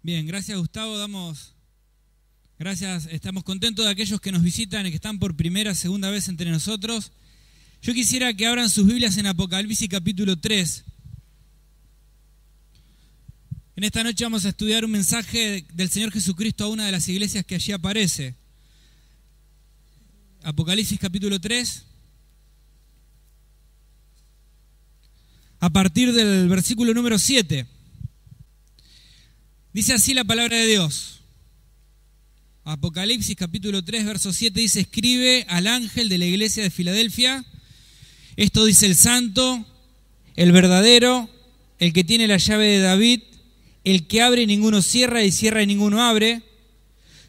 Bien, gracias Gustavo, gracias, estamos contentos de aquellos que nos visitan y que están por primera, segunda vez entre nosotros. Yo quisiera que abran sus Biblias en Apocalipsis capítulo 3. En esta noche vamos a estudiar un mensaje del Señor Jesucristo a una de las iglesias que allí aparece. Apocalipsis capítulo 3. A partir del versículo número 7. Dice así la palabra de Dios. Apocalipsis capítulo 3, verso 7 dice: escribe al ángel de la iglesia de Filadelfia, esto dice el santo, el verdadero, el que tiene la llave de David, el que abre y ninguno cierra, y cierra y ninguno abre.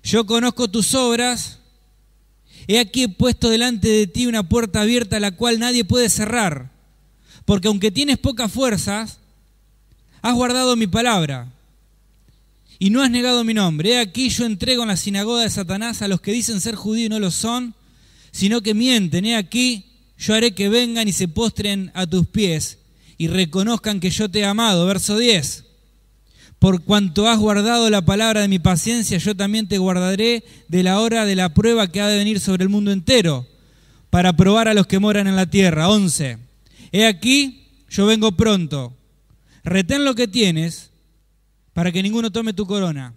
Yo conozco tus obras, he aquí he puesto delante de ti una puerta abierta, la cual nadie puede cerrar, porque aunque tienes pocas fuerzas, has guardado mi palabra y no has negado mi nombre. He aquí yo entrego en la sinagoga de Satanás a los que dicen ser judíos y no lo son, sino que mienten. He aquí yo haré que vengan y se postren a tus pies y reconozcan que yo te he amado. Verso 10. Por cuanto has guardado la palabra de mi paciencia, yo también te guardaré de la hora de la prueba que ha de venir sobre el mundo entero, para probar a los que moran en la tierra. 11. He aquí yo vengo pronto. Retén lo que tienes, para que ninguno tome tu corona.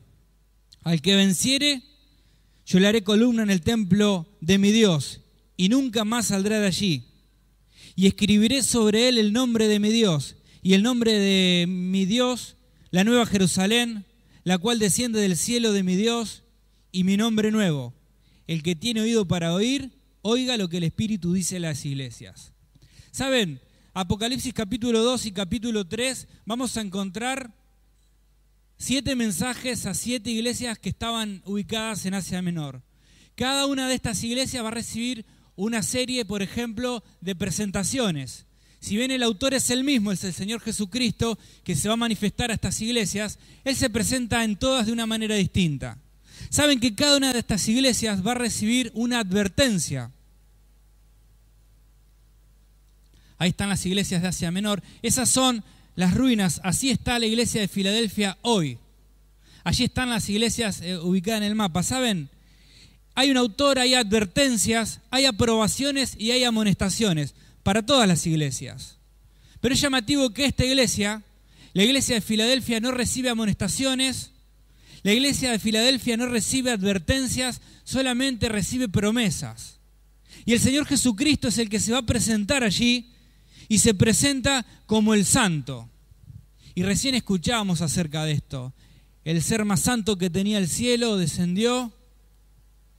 Al que venciere, yo le haré columna en el templo de mi Dios, y nunca más saldrá de allí. Y escribiré sobre él el nombre de mi Dios, y el nombre de mi Dios, la nueva Jerusalén, la cual desciende del cielo de mi Dios, y mi nombre nuevo. El que tiene oído para oír, oiga lo que el Espíritu dice a las iglesias. ¿Saben? Apocalipsis capítulo 2 y capítulo 3 vamos a encontrar 7 mensajes a 7 iglesias que estaban ubicadas en Asia Menor. Cada una de estas iglesias va a recibir una serie, por ejemplo, de presentaciones. Si bien el autor es el mismo, es el Señor Jesucristo, que se va a manifestar a estas iglesias, Él se presenta en todas de una manera distinta. Saben que cada una de estas iglesias va a recibir una advertencia. Ahí están las iglesias de Asia Menor. Esas son las ruinas. Así está la iglesia de Filadelfia hoy. Allí están las iglesias ubicadas en el mapa. ¿Saben? Hay un autor, hay advertencias, hay aprobaciones y hay amonestaciones para todas las iglesias. Pero es llamativo que esta iglesia, la iglesia de Filadelfia, no recibe amonestaciones, la iglesia de Filadelfia no recibe advertencias, solamente recibe promesas. Y el Señor Jesucristo es el que se va a presentar allí y se presenta como el santo. Y recién escuchábamos acerca de esto. El ser más santo que tenía el cielo descendió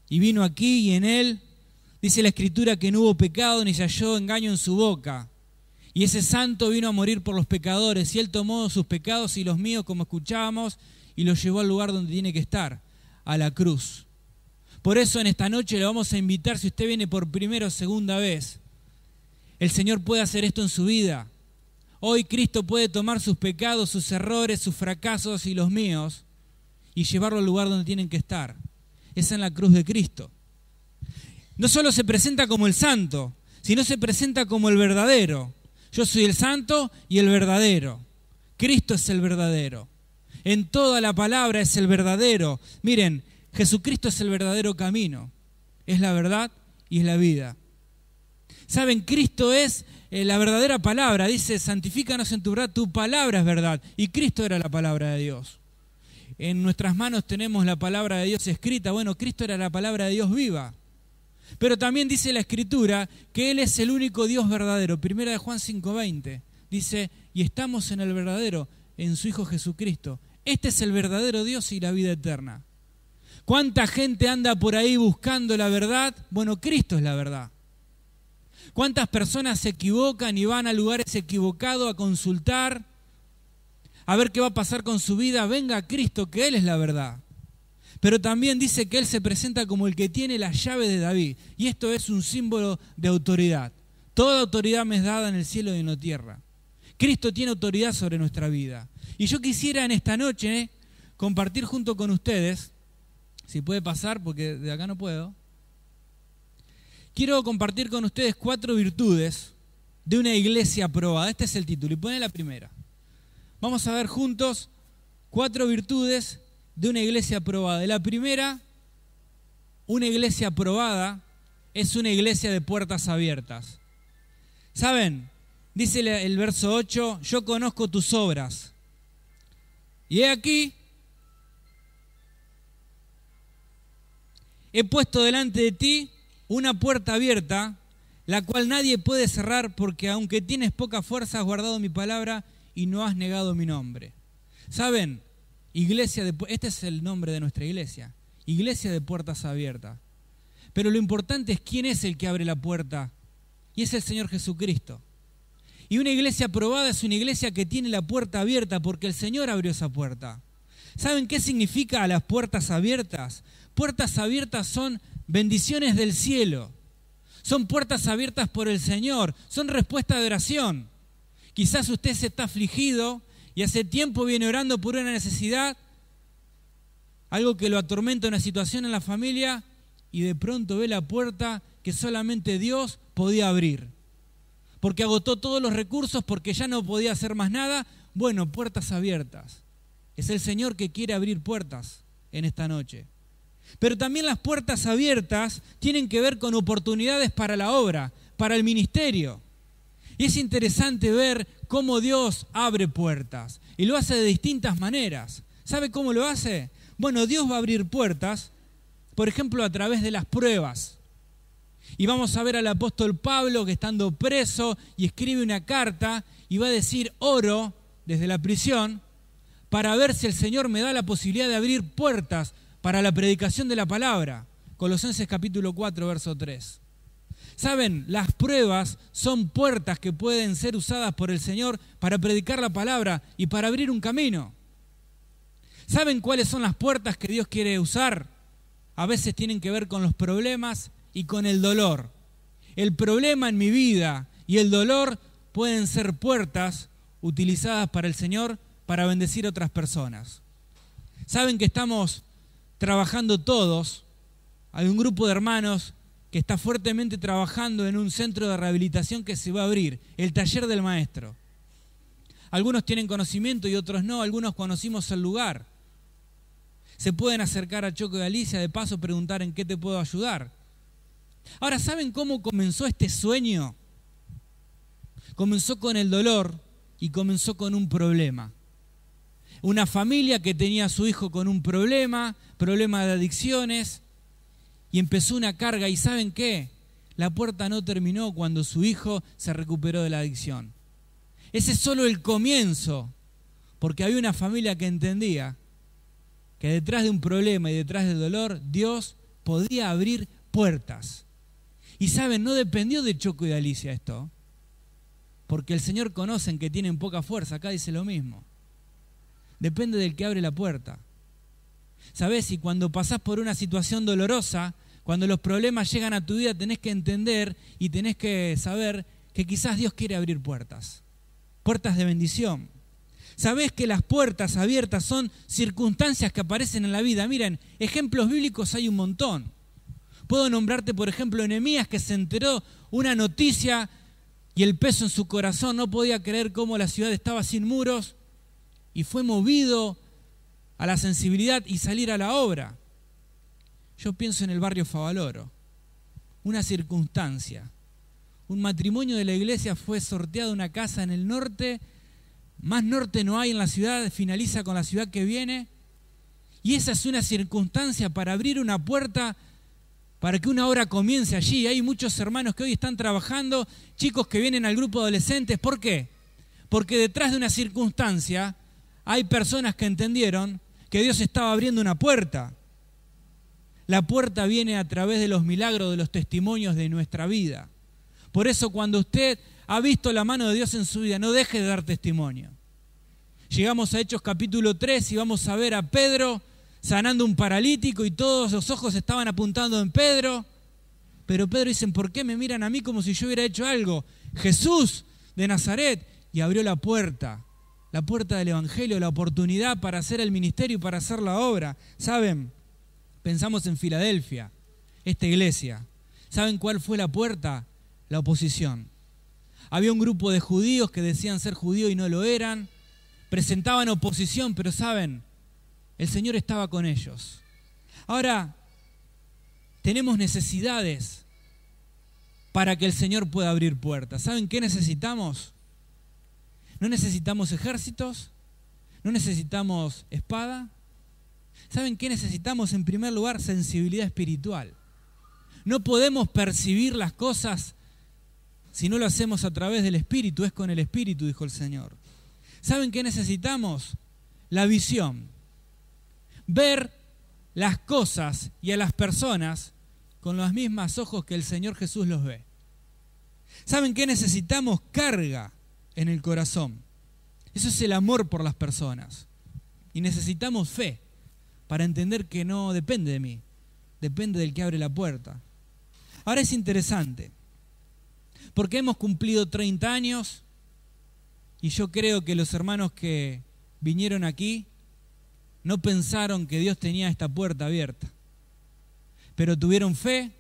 y vino aquí, y en él dice la Escritura que no hubo pecado ni se halló engaño en su boca. Y ese santo vino a morir por los pecadores, y él tomó sus pecados y los míos, como escuchábamos, y los llevó al lugar donde tiene que estar, a la cruz. Por eso en esta noche le vamos a invitar, si usted viene por primera o segunda vez, el Señor puede hacer esto en su vida. Hoy Cristo puede tomar sus pecados, sus errores, sus fracasos y los míos y llevarlo al lugar donde tienen que estar. Es en la cruz de Cristo. No solo se presenta como el santo, sino se presenta como el verdadero. Yo soy el santo y el verdadero. Cristo es el verdadero. En toda la palabra es el verdadero. Miren, Jesucristo es el verdadero camino. Es la verdad y es la vida. ¿Saben? Cristo es la verdadera palabra. Dice, santifícanos en tu verdad, tu palabra es verdad. Y Cristo era la palabra de Dios. En nuestras manos tenemos la palabra de Dios escrita. Bueno, Cristo era la palabra de Dios viva. Pero también dice la Escritura que Él es el único Dios verdadero. Primera de Juan 5:20 dice, y estamos en el verdadero, en su Hijo Jesucristo. Este es el verdadero Dios y la vida eterna. ¿Cuánta gente anda por ahí buscando la verdad? Bueno, Cristo es la verdad. ¿Cuántas personas se equivocan y van a lugares equivocados a consultar, a ver qué va a pasar con su vida? Venga a Cristo, que Él es la verdad. Pero también dice que Él se presenta como el que tiene la llave de David. Y esto es un símbolo de autoridad. Toda autoridad me es dada en el cielo y en la tierra. Cristo tiene autoridad sobre nuestra vida. Y yo quisiera en esta noche compartir junto con ustedes, si puede pasar, porque de acá no puedo. Quiero compartir con ustedes 4 virtudes de una iglesia aprobada. Este es el título y pone la primera. Vamos a ver juntos 4 virtudes de una iglesia aprobada. La primera, una iglesia aprobada es una iglesia de puertas abiertas. ¿Saben? Dice el verso 8, yo conozco tus obras. Y he aquí, he puesto delante de ti una puerta abierta, la cual nadie puede cerrar, porque aunque tienes poca fuerza, has guardado mi palabra y no has negado mi nombre. ¿Saben? Este es el nombre de nuestra iglesia, iglesia de puertas abiertas. Pero lo importante es quién es el que abre la puerta, y es el Señor Jesucristo. Y una iglesia aprobada es una iglesia que tiene la puerta abierta porque el Señor abrió esa puerta. ¿Saben qué significa las puertas abiertas? Puertas abiertas son bendiciones del cielo. Son puertas abiertas por el Señor. Son respuesta de oración. Quizás usted se está afligido y hace tiempo viene orando por una necesidad, algo que lo atormenta, una situación en la familia, y de pronto ve la puerta que solamente Dios podía abrir. Porque agotó todos los recursos, porque ya no podía hacer más nada. Bueno, puertas abiertas. Es el Señor que quiere abrir puertas en esta noche. Pero también las puertas abiertas tienen que ver con oportunidades para la obra, para el ministerio. Y es interesante ver cómo Dios abre puertas. Y lo hace de distintas maneras. ¿Sabe cómo lo hace? Bueno, Dios va a abrir puertas, por ejemplo, a través de las pruebas. Y vamos a ver al apóstol Pablo que estando preso y escribe una carta y va a decir, oro desde la prisión para ver si el Señor me da la posibilidad de abrir puertas para la predicación de la palabra. Colosenses capítulo 4, verso 3. ¿Saben? Las pruebas son puertas que pueden ser usadas por el Señor para predicar la palabra y para abrir un camino. ¿Saben cuáles son las puertas que Dios quiere usar? A veces tienen que ver con los problemas y con el dolor. El problema en mi vida y el dolor pueden ser puertas utilizadas para el Señor para bendecir a otras personas. Saben que estamos trabajando todos, hay un grupo de hermanos que está fuertemente trabajando en un centro de rehabilitación que se va a abrir, el taller del maestro. Algunos tienen conocimiento y otros no, algunos conocimos el lugar. Se pueden acercar a Choco y Alicia, de paso preguntar en qué te puedo ayudar. Ahora, ¿saben cómo comenzó este sueño? Comenzó con el dolor y comenzó con un problema. Una familia que tenía a su hijo con un problema de adicciones, y empezó una carga. ¿Y saben qué? La puerta no terminó cuando su hijo se recuperó de la adicción. Ese es solo el comienzo, porque había una familia que entendía que detrás de un problema y detrás del dolor, Dios podía abrir puertas. Y saben, no dependió de Choco y de Alicia esto, porque el Señor conocen que tienen poca fuerza, acá dice lo mismo. Depende del que abre la puerta. ¿Sabés? Y cuando pasás por una situación dolorosa, cuando los problemas llegan a tu vida, tenés que entender y tenés que saber que quizás Dios quiere abrir puertas. Puertas de bendición. ¿Sabés que las puertas abiertas son circunstancias que aparecen en la vida? Miren, ejemplos bíblicos hay un montón. Puedo nombrarte, por ejemplo, Nehemías, que se enteró una noticia y el peso en su corazón, no podía creer cómo la ciudad estaba sin muros y fue movido a la sensibilidad y salir a la obra. Yo pienso en el barrio Favaloro, una circunstancia. Un matrimonio de la iglesia fue sorteado una casa en el norte, más norte no hay en la ciudad, finaliza con la ciudad que viene, y esa es una circunstancia para abrir una puerta para que una obra comience allí. Hay muchos hermanos que hoy están trabajando, chicos que vienen al grupo de adolescentes. ¿Por qué? Porque detrás de una circunstancia hay personas que entendieron que Dios estaba abriendo una puerta. La puerta viene a través de los milagros, de los testimonios de nuestra vida. Por eso cuando usted ha visto la mano de Dios en su vida, no deje de dar testimonio. Llegamos a Hechos capítulo 3 y vamos a ver a Pedro sanando un paralítico y todos los ojos estaban apuntando en Pedro. Pero Pedro dice, ¿por qué me miran a mí como si yo hubiera hecho algo? Jesús de Nazaret. Y abrió la puerta del Evangelio, la oportunidad para hacer el ministerio y para hacer la obra. ¿Saben? Pensamos en Filadelfia, esta iglesia. ¿Saben cuál fue la puerta? La oposición. Había un grupo de judíos que decían ser judíos y no lo eran. Presentaban oposición, pero ¿saben? El Señor estaba con ellos. Ahora, tenemos necesidades para que el Señor pueda abrir puertas. ¿Saben qué necesitamos? No necesitamos ejércitos, no necesitamos espada. ¿Saben qué necesitamos? En primer lugar, sensibilidad espiritual. No podemos percibir las cosas si no lo hacemos a través del Espíritu. Es con el Espíritu, dijo el Señor. ¿Saben qué necesitamos? La visión. Ver las cosas y a las personas con los mismos ojos que el Señor Jesús los ve. ¿Saben qué necesitamos? Carga en el corazón. Eso es el amor por las personas. Y necesitamos fe para entender que no depende de mí, depende del que abre la puerta. Ahora es interesante, porque hemos cumplido 30 años y yo creo que los hermanos que vinieron aquí no pensaron que Dios tenía esta puerta abierta, pero tuvieron fe,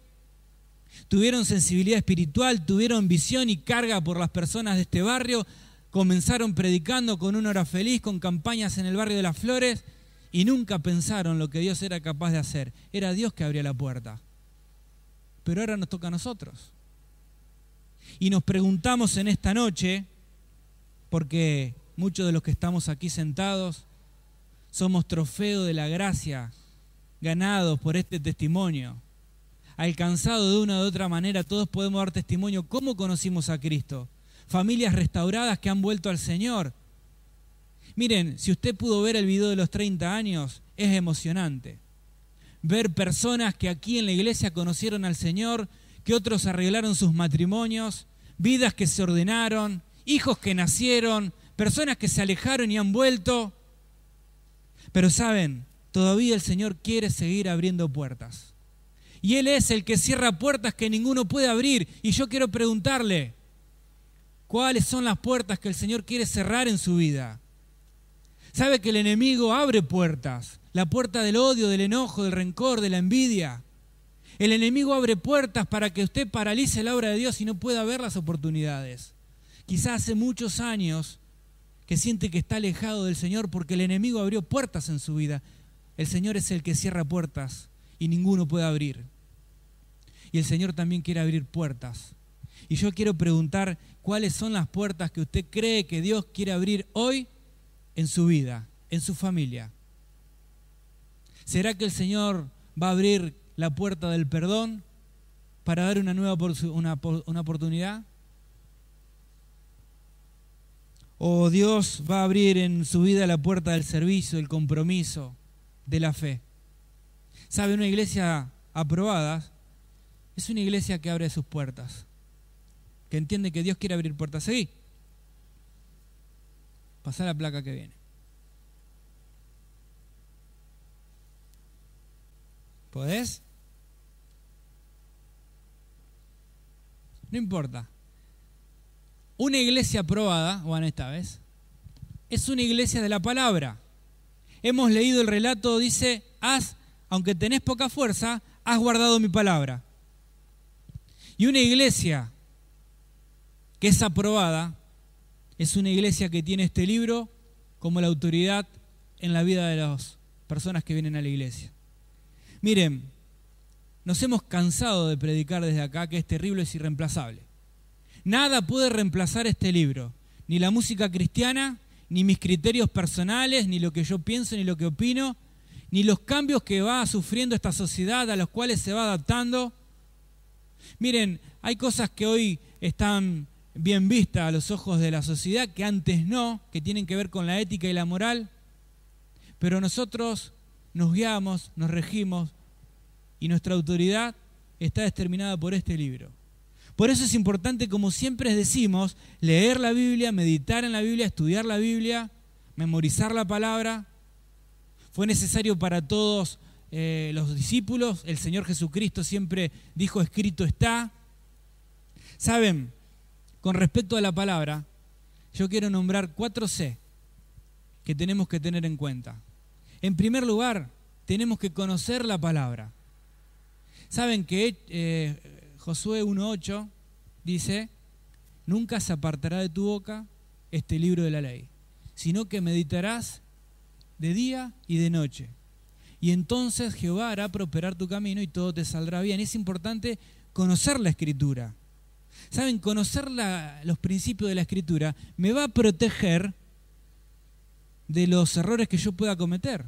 tuvieron sensibilidad espiritual, tuvieron visión y carga por las personas de este barrio, comenzaron predicando con una hora feliz, con campañas en el barrio de Las Flores, y nunca pensaron lo que Dios era capaz de hacer. Era Dios que abría la puerta. Pero ahora nos toca a nosotros. Y nos preguntamos en esta noche, porque muchos de los que estamos aquí sentados somos trofeo de la gracia, ganados por este testimonio. Alcanzado de una u otra manera, todos podemos dar testimonio cómo conocimos a Cristo. Familias restauradas que han vuelto al Señor. Miren, si usted pudo ver el video de los 30 años, es emocionante. Ver personas que aquí en la iglesia conocieron al Señor, que otros arreglaron sus matrimonios, vidas que se ordenaron, hijos que nacieron, personas que se alejaron y han vuelto. Pero saben, todavía el Señor quiere seguir abriendo puertas. Y Él es el que cierra puertas que ninguno puede abrir. Y yo quiero preguntarle, ¿cuáles son las puertas que el Señor quiere cerrar en su vida? Sabe que el enemigo abre puertas, la puerta del odio, del enojo, del rencor, de la envidia. El enemigo abre puertas para que usted paralice la obra de Dios y no pueda ver las oportunidades. Quizás hace muchos años que siente que está alejado del Señor porque el enemigo abrió puertas en su vida. El Señor es el que cierra puertas y ninguno puede abrir. Y el Señor también quiere abrir puertas. Y yo quiero preguntar, ¿cuáles son las puertas que usted cree que Dios quiere abrir hoy en su vida, en su familia? ¿Será que el Señor va a abrir la puerta del perdón para dar una nueva una oportunidad? ¿O Dios va a abrir en su vida la puerta del servicio, del compromiso, de la fe? ¿Sabe? Una iglesia aprobada es una iglesia que abre sus puertas, que entiende que Dios quiere abrir puertas. Seguí. Pasá la placa que viene. ¿Podés? No importa. Una iglesia aprobada, bueno, esta vez, es una iglesia de la palabra. Hemos leído el relato, dice, aunque tenés poca fuerza, has guardado mi palabra. Y una iglesia que es aprobada es una iglesia que tiene este libro como la autoridad en la vida de las personas que vienen a la iglesia. Miren, nos hemos cansado de predicar desde acá que este libro es irreemplazable. Nada puede reemplazar este libro, ni la música cristiana, ni mis criterios personales, ni lo que yo pienso, ni lo que opino, ni los cambios que va sufriendo esta sociedad a los cuales se va adaptando. Miren, hay cosas que hoy están bien vistas a los ojos de la sociedad, que antes no, que tienen que ver con la ética y la moral, pero nosotros nos guiamos, nos regimos y nuestra autoridad está determinada por este libro. Por eso es importante, como siempre decimos, leer la Biblia, meditar en la Biblia, estudiar la Biblia, memorizar la palabra. Fue necesario para todos los discípulos. El Señor Jesucristo siempre dijo, escrito está. ¿Saben? Con respecto a la palabra, yo quiero nombrar 4 C que tenemos que tener en cuenta. En primer lugar, tenemos que conocer la palabra. ¿Saben que Josué 1:8 dice, nunca se apartará de tu boca este libro de la ley, sino que meditarás de día y de noche. Y entonces Jehová hará prosperar tu camino y todo te saldrá bien. Es importante conocer la Escritura. ¿Saben? Conocer los principios de la Escritura me va a proteger de los errores que yo pueda cometer.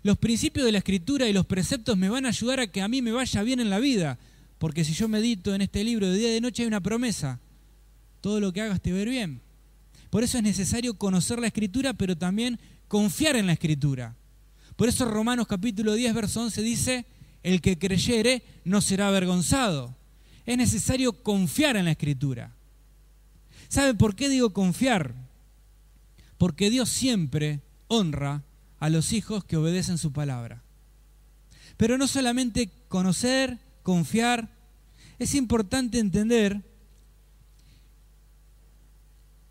Los principios de la Escritura y los preceptos me van a ayudar a que a mí me vaya bien en la vida. Porque si yo medito en este libro de día y de noche hay una promesa. Todo lo que hagas te va a ir bien. Por eso es necesario conocer la Escritura, pero también confiar en la Escritura. Por eso Romanos capítulo 10, verso 11 dice, el que creyere no será avergonzado. Es necesario confiar en la Escritura. ¿Saben por qué digo confiar? Porque Dios siempre honra a los hijos que obedecen su palabra. Pero no solamente conocer, confiar, es importante entender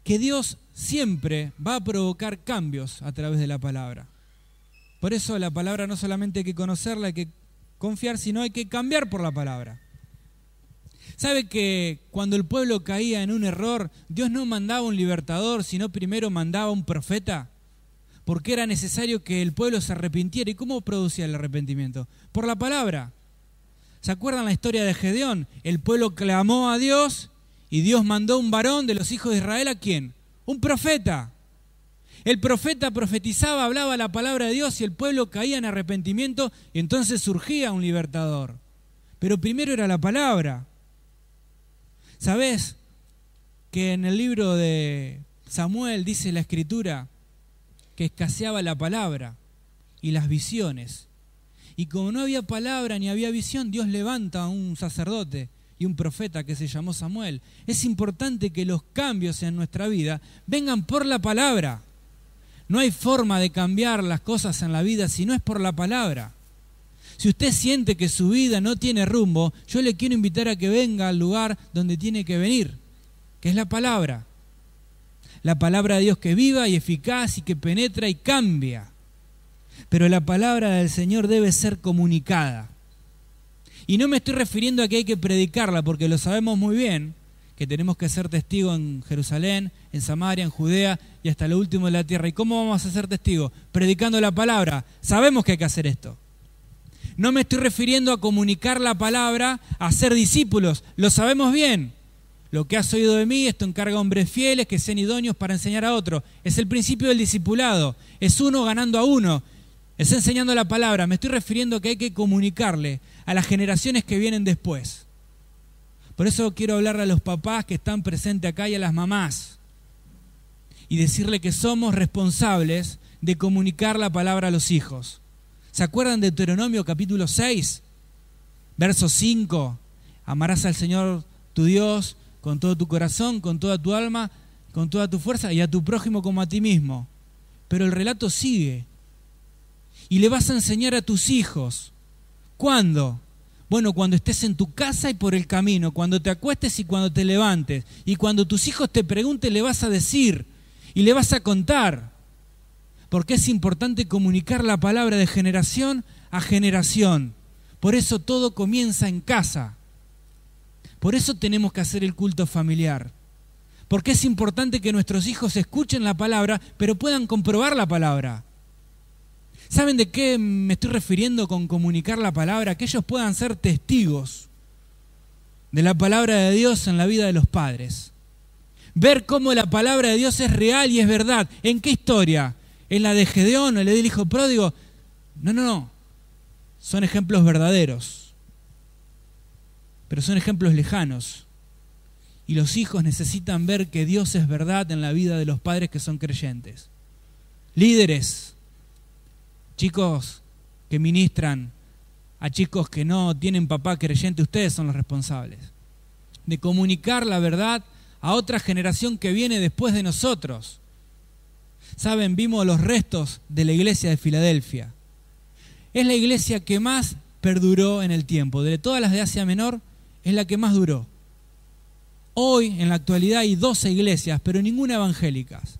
que Dios siempre va a provocar cambios a través de la palabra. Por eso la palabra no solamente hay que conocerla, hay que confiar, sino hay que cambiar por la palabra. ¿Sabe que cuando el pueblo caía en un error, Dios no mandaba un libertador, sino primero mandaba un profeta? Porque era necesario que el pueblo se arrepintiera. ¿Y cómo producía el arrepentimiento? Por la palabra. ¿Se acuerdan la historia de Gedeón? El pueblo clamó a Dios y Dios mandó un varón de los hijos de Israel. ¿A quién? Un profeta. El profeta profetizaba, hablaba la palabra de Dios y el pueblo caía en arrepentimiento y entonces surgía un libertador. Pero primero era la palabra. ¿Sabés que en el libro de Samuel dice la Escritura que escaseaba la palabra y las visiones? Y como no había palabra ni había visión, Dios levanta a un sacerdote y un profeta que se llamó Samuel. Es importante que los cambios en nuestra vida vengan por la palabra. No hay forma de cambiar las cosas en la vida si no es por la palabra. Si usted siente que su vida no tiene rumbo, yo le quiero invitar a que venga al lugar donde tiene que venir, que es la palabra. La palabra de Dios que es viva y eficaz y que penetra y cambia. Pero la palabra del Señor debe ser comunicada. Y no me estoy refiriendo a que hay que predicarla, porque lo sabemos muy bien, que tenemos que ser testigos en Jerusalén, en Samaria, en Judea y hasta lo último de la tierra. ¿Y cómo vamos a ser testigos? Predicando la palabra. Sabemos que hay que hacer esto. No me estoy refiriendo a comunicar la palabra, a ser discípulos. Lo sabemos bien. Lo que has oído de mí, esto encarga a hombres fieles que sean idóneos para enseñar a otros. Es el principio del discipulado. Es uno ganando a uno. Es enseñando la palabra. Me estoy refiriendo a que hay que comunicarle a las generaciones que vienen después. Por eso quiero hablarle a los papás que están presentes acá y a las mamás. Y decirle que somos responsables de comunicar la palabra a los hijos. ¿Se acuerdan de Deuteronomio capítulo 6? Verso 5. Amarás al Señor tu Dios con todo tu corazón, con toda tu alma, con toda tu fuerza y a tu prójimo como a ti mismo. Pero el relato sigue. Y le vas a enseñar a tus hijos. ¿Cuándo? Bueno, cuando estés en tu casa y por el camino, cuando te acuestes y cuando te levantes. Y cuando tus hijos te pregunten, le vas a decir y le vas a contar. Porque es importante comunicar la palabra de generación a generación. Por eso todo comienza en casa. Por eso tenemos que hacer el culto familiar. Porque es importante que nuestros hijos escuchen la palabra, pero puedan comprobar la palabra. ¿Saben de qué me estoy refiriendo con comunicar la palabra? Que ellos puedan ser testigos de la palabra de Dios en la vida de los padres. Ver cómo la palabra de Dios es real y es verdad. ¿En qué historia? ¿En la de Gedeón o en la del hijo pródigo? No. Son ejemplos verdaderos. Pero son ejemplos lejanos. Y los hijos necesitan ver que Dios es verdad en la vida de los padres que son creyentes. Líderes, chicos que ministran a chicos que no tienen papá creyente, ustedes son los responsables de comunicar la verdad a otra generación que viene después de nosotros. Saben, vimos los restos de la iglesia de Filadelfia. Es la iglesia que más perduró en el tiempo. De todas las de Asia Menor, es la que más duró. Hoy, en la actualidad, hay 12 iglesias, pero ninguna evangélicas.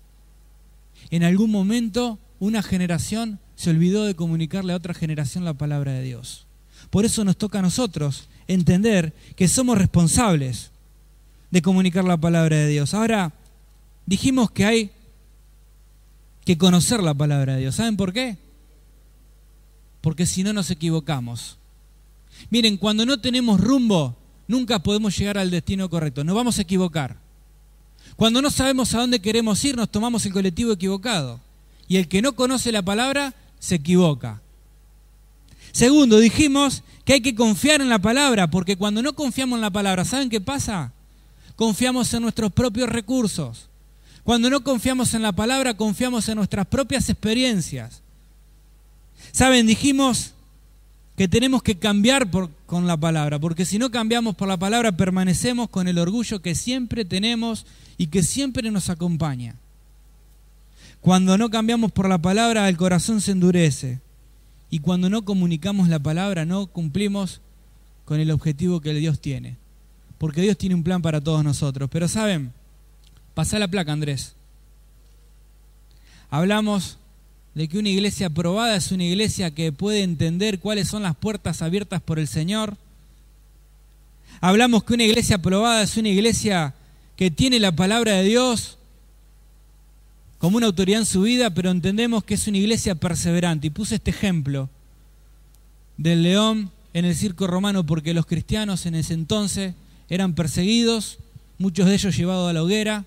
En algún momento, una generación se olvidó de comunicarle a otra generación la palabra de Dios. Por eso nos toca a nosotros entender que somos responsables de comunicar la palabra de Dios. Ahora, dijimos que hay que conocer la palabra de Dios. ¿Saben por qué? Porque si no nos equivocamos. Miren, cuando no tenemos rumbo, nunca podemos llegar al destino correcto. Nos vamos a equivocar. Cuando no sabemos a dónde queremos ir, nos tomamos el colectivo equivocado. Y el que no conoce la palabra, se equivoca. Segundo, dijimos que hay que confiar en la palabra, porque cuando no confiamos en la palabra, ¿saben qué pasa? Confiamos en nuestros propios recursos. Cuando no confiamos en la palabra, confiamos en nuestras propias experiencias. ¿Saben? Dijimos que tenemos que cambiar con la palabra, porque si no cambiamos por la palabra, permanecemos con el orgullo que siempre tenemos y que siempre nos acompaña. Cuando no cambiamos por la palabra, el corazón se endurece. Y cuando no comunicamos la palabra, no cumplimos con el objetivo que Dios tiene. Porque Dios tiene un plan para todos nosotros. Pero ¿saben? Pasá la placa, Andrés. Hablamos de que una iglesia aprobada es una iglesia que puede entender cuáles son las puertas abiertas por el Señor. Hablamos que una iglesia aprobada es una iglesia que tiene la palabra de Dios como una autoridad en su vida, pero entendemos que es una iglesia perseverante. Y puse este ejemplo del león en el circo romano porque los cristianos en ese entonces eran perseguidos, muchos de ellos llevados a la hoguera,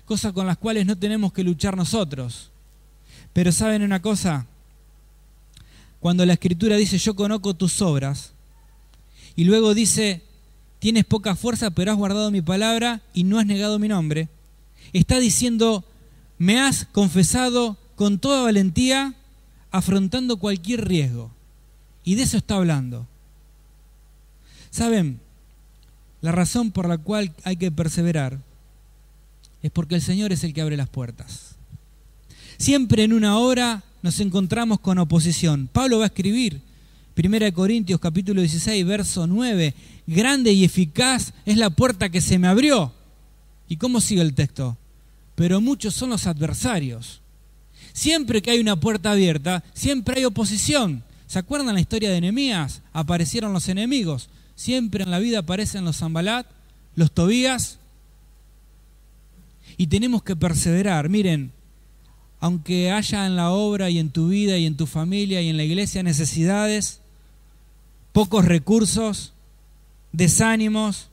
cosas con las cuales no tenemos que luchar nosotros. Pero ¿saben una cosa? Cuando la Escritura dice yo conozco tus obras, y luego dice tienes poca fuerza pero has guardado mi palabra y no has negado mi nombre, está diciendo me has confesado con toda valentía afrontando cualquier riesgo. Y de eso está hablando. ¿Saben? La razón por la cual hay que perseverar es porque el Señor es el que abre las puertas. Siempre en una obra nos encontramos con oposición. Pablo va a escribir, 1 Corintios capítulo 16, verso 9, grande y eficaz es la puerta que se me abrió. ¿Y cómo sigue el texto? Pero muchos son los adversarios. Siempre que hay una puerta abierta, siempre hay oposición. ¿Se acuerdan la historia de Nehemías? Aparecieron los enemigos. Siempre en la vida aparecen los Sanbalat, los Tobías. Y tenemos que perseverar. Miren, aunque haya en la obra y en tu vida y en tu familia y en la iglesia necesidades, pocos recursos, desánimos,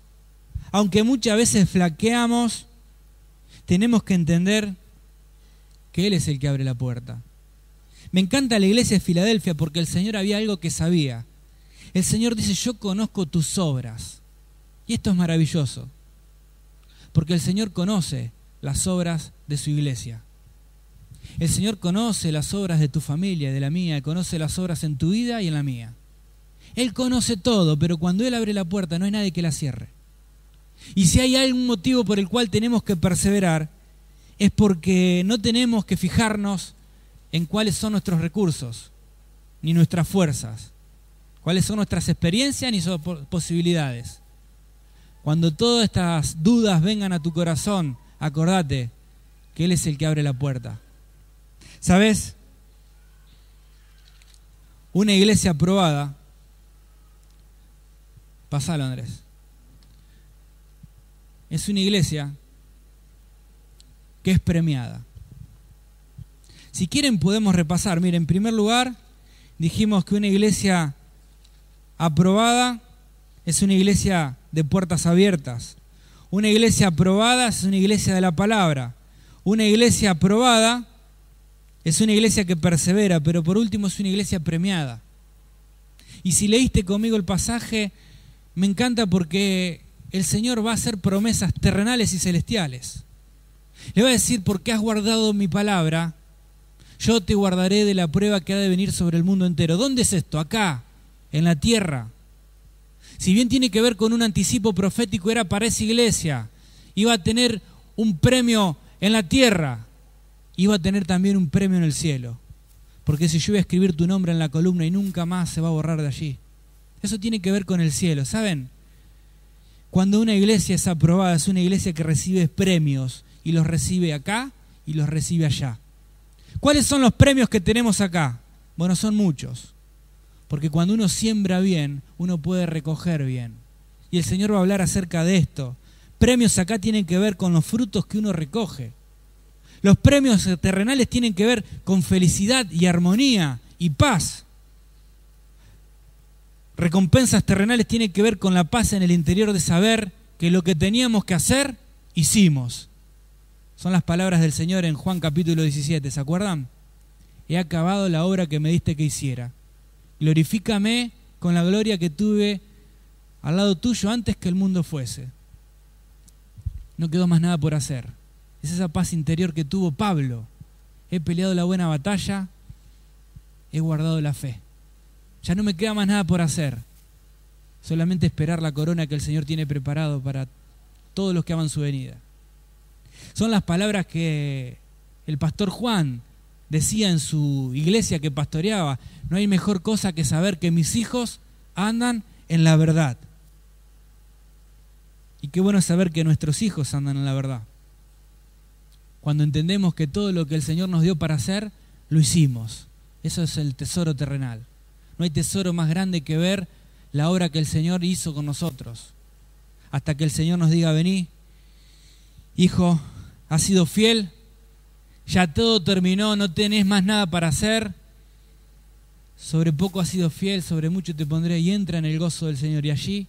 aunque muchas veces flaqueamos, tenemos que entender que Él es el que abre la puerta. Me encanta la iglesia de Filadelfia porque el Señor había algo que sabía. El Señor dice, yo conozco tus obras. Y esto es maravilloso, porque el Señor conoce las obras de su iglesia. El Señor conoce las obras de tu familia y de la mía, conoce las obras en tu vida y en la mía. Él conoce todo, pero cuando Él abre la puerta no hay nadie que la cierre. Y si hay algún motivo por el cual tenemos que perseverar, es porque no tenemos que fijarnos en cuáles son nuestros recursos, ni nuestras fuerzas, cuáles son nuestras experiencias ni sus posibilidades. Cuando todas estas dudas vengan a tu corazón, acordate que Él es el que abre la puerta. ¿Sabes? Una iglesia aprobada, pasalo, Andrés, es una iglesia que es premiada. Si quieren podemos repasar. Miren, en primer lugar dijimos que una iglesia aprobada es una iglesia de puertas abiertas. Una iglesia aprobada es una iglesia de la palabra. Una iglesia aprobada es una iglesia que persevera, pero por último es una iglesia premiada. Y si leíste conmigo el pasaje, me encanta porque el Señor va a hacer promesas terrenales y celestiales. Le va a decir, porque has guardado mi palabra, yo te guardaré de la prueba que ha de venir sobre el mundo entero. ¿Dónde es esto? Acá, en la tierra. Si bien tiene que ver con un anticipo profético, era para esa iglesia. Iba a tener un premio en la tierra. Iba a tener también un premio en el cielo. Porque si yo voy a escribir tu nombre en la columna y nunca más se va a borrar de allí. Eso tiene que ver con el cielo, ¿saben? Cuando una iglesia es aprobada, es una iglesia que recibe premios. Y los recibe acá y los recibe allá. ¿Cuáles son los premios que tenemos acá? Bueno, son muchos. Porque cuando uno siembra bien, uno puede recoger bien. Y el Señor va a hablar acerca de esto. Premios acá tienen que ver con los frutos que uno recoge. Los premios terrenales tienen que ver con felicidad y armonía y paz. Recompensas terrenales tienen que ver con la paz en el interior de saber que lo que teníamos que hacer, hicimos. Son las palabras del Señor en Juan capítulo 17, ¿se acuerdan? He acabado la obra que me diste que hiciera. Glorifícame con la gloria que tuve al lado tuyo antes que el mundo fuese. No quedó más nada por hacer. Es esa paz interior que tuvo Pablo. He peleado la buena batalla, he guardado la fe. Ya no me queda más nada por hacer. Solamente esperar la corona que el Señor tiene preparado para todos los que aman su venida. Son las palabras que el pastor Juan decía en su iglesia que pastoreaba. No hay mejor cosa que saber que mis hijos andan en la verdad. Y qué bueno saber que nuestros hijos andan en la verdad. Cuando entendemos que todo lo que el Señor nos dio para hacer, lo hicimos. Eso es el tesoro terrenal. No hay tesoro más grande que ver la obra que el Señor hizo con nosotros. Hasta que el Señor nos diga, vení, hijo, has sido fiel, ya todo terminó, no tenés más nada para hacer. Sobre poco has sido fiel, sobre mucho te pondré, y entra en el gozo del Señor. Y allí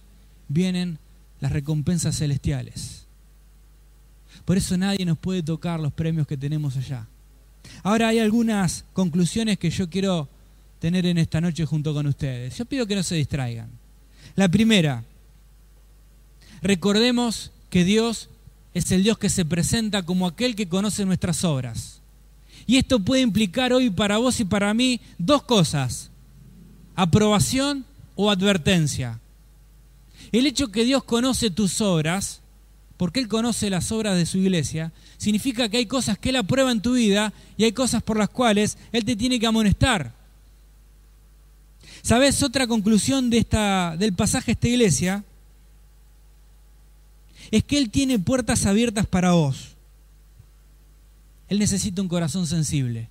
vienen las recompensas celestiales. Por eso nadie nos puede tocar los premios que tenemos allá. Ahora hay algunas conclusiones que yo quiero tener en esta noche junto con ustedes. Yo pido que no se distraigan. La primera, recordemos que Dios es el Dios que se presenta como aquel que conoce nuestras obras. Y esto puede implicar hoy para vos y para mí dos cosas: aprobación o advertencia. El hecho que Dios conoce tus obras, porque Él conoce las obras de su iglesia, significa que hay cosas que Él aprueba en tu vida y hay cosas por las cuales Él te tiene que amonestar. ¿Sabes? Otra conclusión del pasaje de esta iglesia es que Él tiene puertas abiertas para vos. Él necesita un corazón sensible.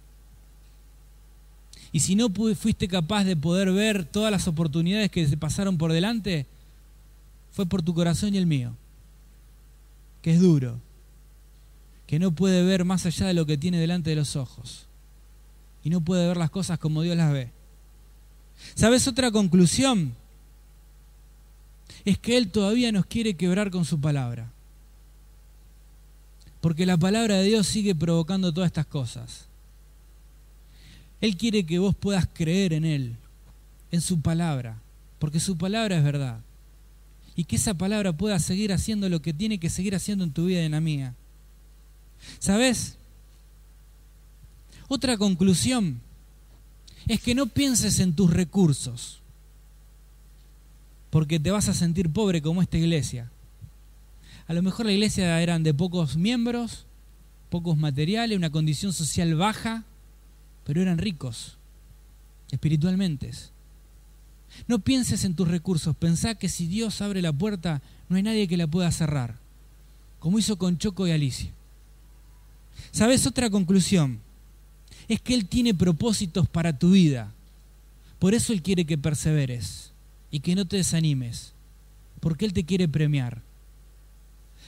Y si no fuiste capaz de poder ver todas las oportunidades que se pasaron por delante, fue por tu corazón y el mío, que es duro, que no puede ver más allá de lo que tiene delante de los ojos y no puede ver las cosas como Dios las ve. ¿Sabes? Otra conclusión es que Él todavía nos quiere quebrar con su palabra, porque la palabra de Dios sigue provocando todas estas cosas. Él quiere que vos puedas creer en Él, en su palabra, porque su palabra es verdad. Y que esa palabra pueda seguir haciendo lo que tiene que seguir haciendo en tu vida y en la mía. ¿Sabes? Otra conclusión es que no pienses en tus recursos, porque te vas a sentir pobre como esta iglesia. A lo mejor la iglesia eran de pocos miembros, pocos materiales, una condición social baja, pero eran ricos espiritualmente. No pienses en tus recursos, pensá que si Dios abre la puerta, no hay nadie que la pueda cerrar, como hizo con Choco y Alicia. ¿Sabes? Otra conclusión es que Él tiene propósitos para tu vida. Por eso Él quiere que perseveres y que no te desanimes, porque Él te quiere premiar.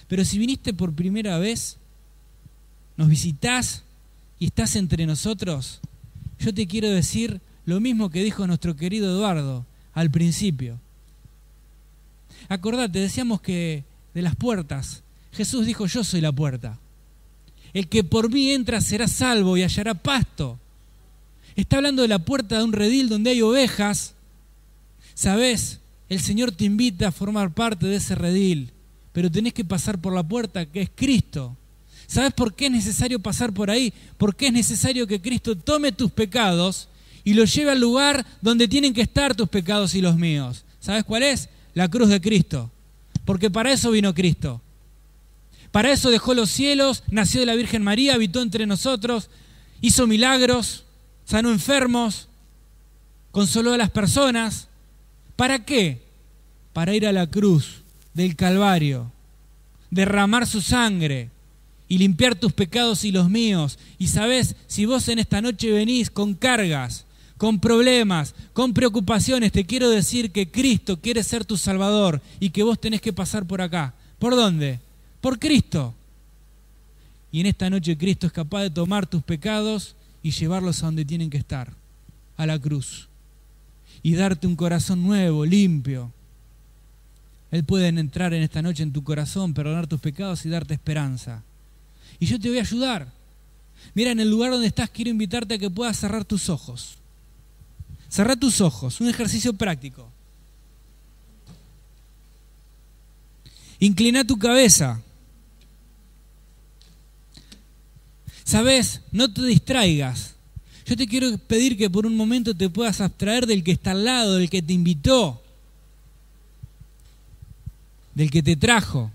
Pero si viniste por primera vez, nos visitás y estás entre nosotros, yo te quiero decir lo mismo que dijo nuestro querido Eduardo al principio. Acordate, decíamos que de las puertas, Jesús dijo, yo soy la puerta. El que por mí entra será salvo y hallará pasto. Está hablando de la puerta de un redil donde hay ovejas. ¿Sabés? El Señor te invita a formar parte de ese redil, pero tenés que pasar por la puerta que es Cristo. ¿Sabés por qué es necesario pasar por ahí? Porque es necesario que Cristo tome tus pecados y los lleve al lugar donde tienen que estar tus pecados y los míos. ¿Sabes cuál es? La cruz de Cristo. Porque para eso vino Cristo. Para eso dejó los cielos, nació de la Virgen María, habitó entre nosotros, hizo milagros, sanó enfermos, consoló a las personas. ¿Para qué? Para ir a la cruz del Calvario, derramar su sangre y limpiar tus pecados y los míos. Y sabés, si vos en esta noche venís con cargas, con problemas, con preocupaciones, te quiero decir que Cristo quiere ser tu Salvador y que vos tenés que pasar por acá. ¿Por dónde? Por Cristo. Y en esta noche Cristo es capaz de tomar tus pecados y llevarlos a donde tienen que estar, a la cruz. Y darte un corazón nuevo, limpio. Él puede entrar en esta noche en tu corazón, perdonar tus pecados y darte esperanza. Y yo te voy a ayudar. Mira, en el lugar donde estás quiero invitarte a que puedas cerrar tus ojos. Cerrá tus ojos, un ejercicio práctico. Inclina tu cabeza. ¿Sabes? No te distraigas. Yo te quiero pedir que por un momento te puedas abstraer del que está al lado, del que te invitó, del que te trajo.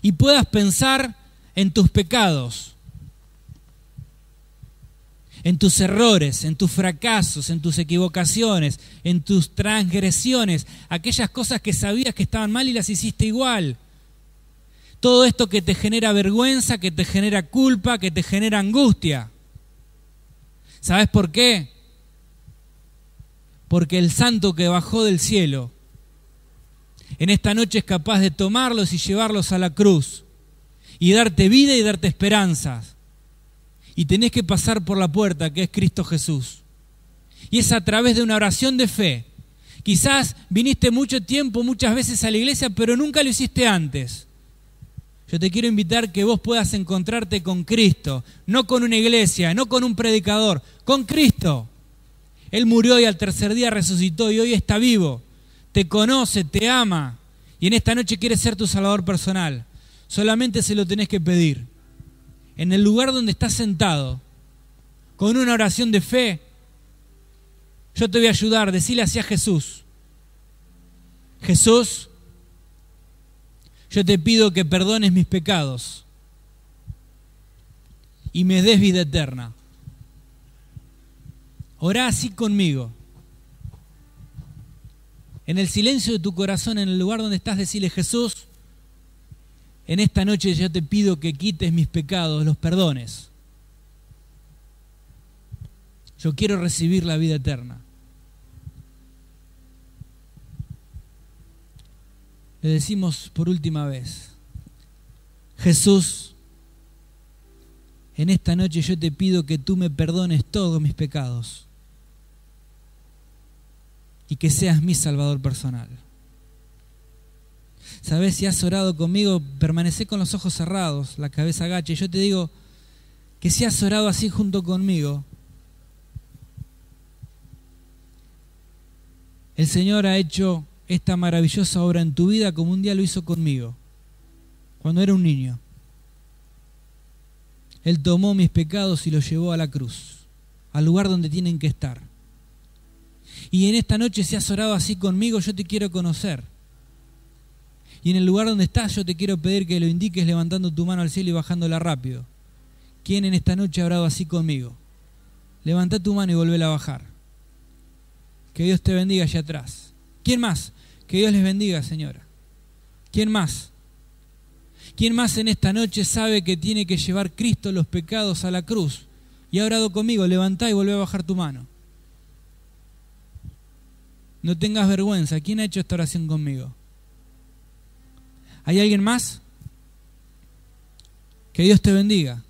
Y puedas pensar en tus pecados, en tus errores, en tus fracasos, en tus equivocaciones, en tus transgresiones, aquellas cosas que sabías que estaban mal y las hiciste igual. Todo esto que te genera vergüenza, que te genera culpa, que te genera angustia. ¿Sabes por qué? Porque el santo que bajó del cielo en esta noche es capaz de tomarlos y llevarlos a la cruz y darte vida y darte esperanzas. Y tenés que pasar por la puerta que es Cristo Jesús. Y es a través de una oración de fe. Quizás viniste mucho tiempo, muchas veces a la iglesia, pero nunca lo hiciste antes. Yo te quiero invitar que vos puedas encontrarte con Cristo, no con una iglesia, no con un predicador, con Cristo. Él murió y al tercer día resucitó y hoy está vivo. Te conoce, te ama y en esta noche quiere ser tu salvador personal. Solamente se lo tenés que pedir. En el lugar donde estás sentado, con una oración de fe, yo te voy a ayudar. Decile así a Jesús: Jesús, yo te pido que perdones mis pecados y me des vida eterna. Orá así conmigo. En el silencio de tu corazón, en el lugar donde estás, decile: Jesús, en esta noche yo te pido que quites mis pecados, los perdones. Yo quiero recibir la vida eterna. Le decimos por última vez: Jesús, en esta noche yo te pido que tú me perdones todos mis pecados y que seas mi salvador personal. ¿Sabes? Si has orado conmigo, permanece con los ojos cerrados, la cabeza agacha. Y yo te digo que si has orado así junto conmigo, el Señor ha hecho esta maravillosa obra en tu vida como un día lo hizo conmigo, cuando era un niño. Él tomó mis pecados y los llevó a la cruz, al lugar donde tienen que estar. Y en esta noche, si has orado así conmigo, yo te quiero conocer. Y en el lugar donde estás, yo te quiero pedir que lo indiques levantando tu mano al cielo y bajándola rápido. ¿Quién en esta noche ha orado así conmigo? Levanta tu mano y volvéla a bajar. Que Dios te bendiga allá atrás. ¿Quién más? Que Dios les bendiga, señora. ¿Quién más? ¿Quién más en esta noche sabe que tiene que llevar Cristo los pecados a la cruz? Y ha orado conmigo, levantá y volvé a bajar tu mano. No tengas vergüenza. ¿Quién ha hecho esta oración conmigo? ¿Hay alguien más? Que Dios te bendiga.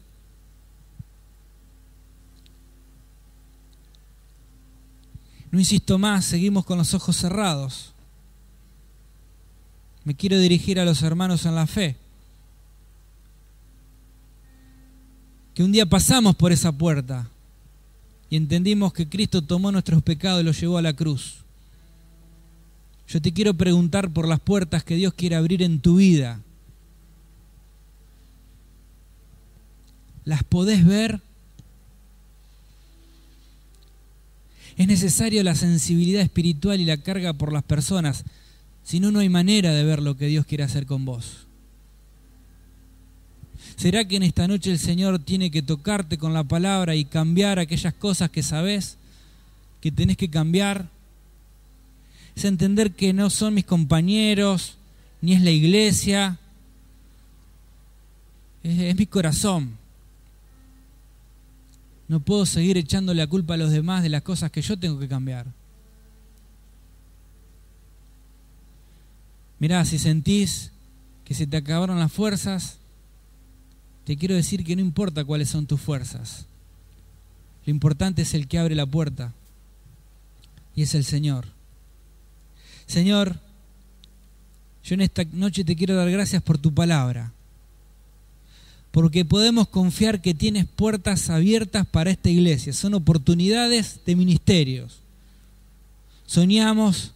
No insisto más, seguimos con los ojos cerrados. Me quiero dirigir a los hermanos en la fe. Que un día pasamos por esa puerta y entendimos que Cristo tomó nuestros pecados y los llevó a la cruz. Yo te quiero preguntar por las puertas que Dios quiere abrir en tu vida. ¿Las podés ver? Es necesario la sensibilidad espiritual y la carga por las personas. Si no, no hay manera de ver lo que Dios quiere hacer con vos. ¿Será que en esta noche el Señor tiene que tocarte con la palabra y cambiar aquellas cosas que sabés que tenés que cambiar? Es entender que no son mis compañeros, ni es la iglesia, es mi corazón. No puedo seguir echándole la culpa a los demás de las cosas que yo tengo que cambiar. Mirá, si sentís que se te acabaron las fuerzas, te quiero decir que no importa cuáles son tus fuerzas. Lo importante es el que abre la puerta, y es el Señor. Señor, yo en esta noche te quiero dar gracias por tu palabra, porque podemos confiar que tienes puertas abiertas para esta iglesia. Son oportunidades de ministerios. Soñamos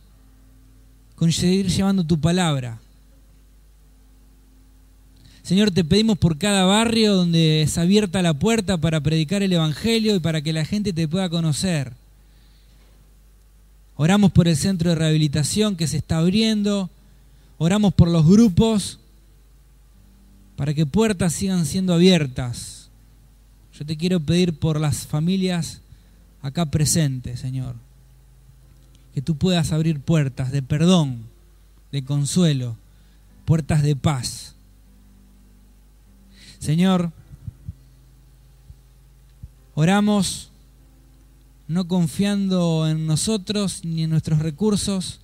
con seguir llevando tu palabra. Señor, te pedimos por cada barrio donde es abierta la puerta para predicar el Evangelio y para que la gente te pueda conocer. Oramos por el centro de rehabilitación que se está abriendo. Oramos por los grupos para que puertas sigan siendo abiertas. Yo te quiero pedir por las familias acá presentes, Señor, que tú puedas abrir puertas de perdón, de consuelo, puertas de paz. Señor, oramos no confiando en nosotros ni en nuestros recursos,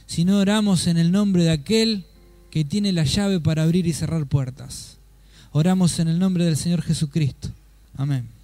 sino oramos en el nombre de aquel que tiene la llave para abrir y cerrar puertas. Oramos en el nombre del Señor Jesucristo. Amén.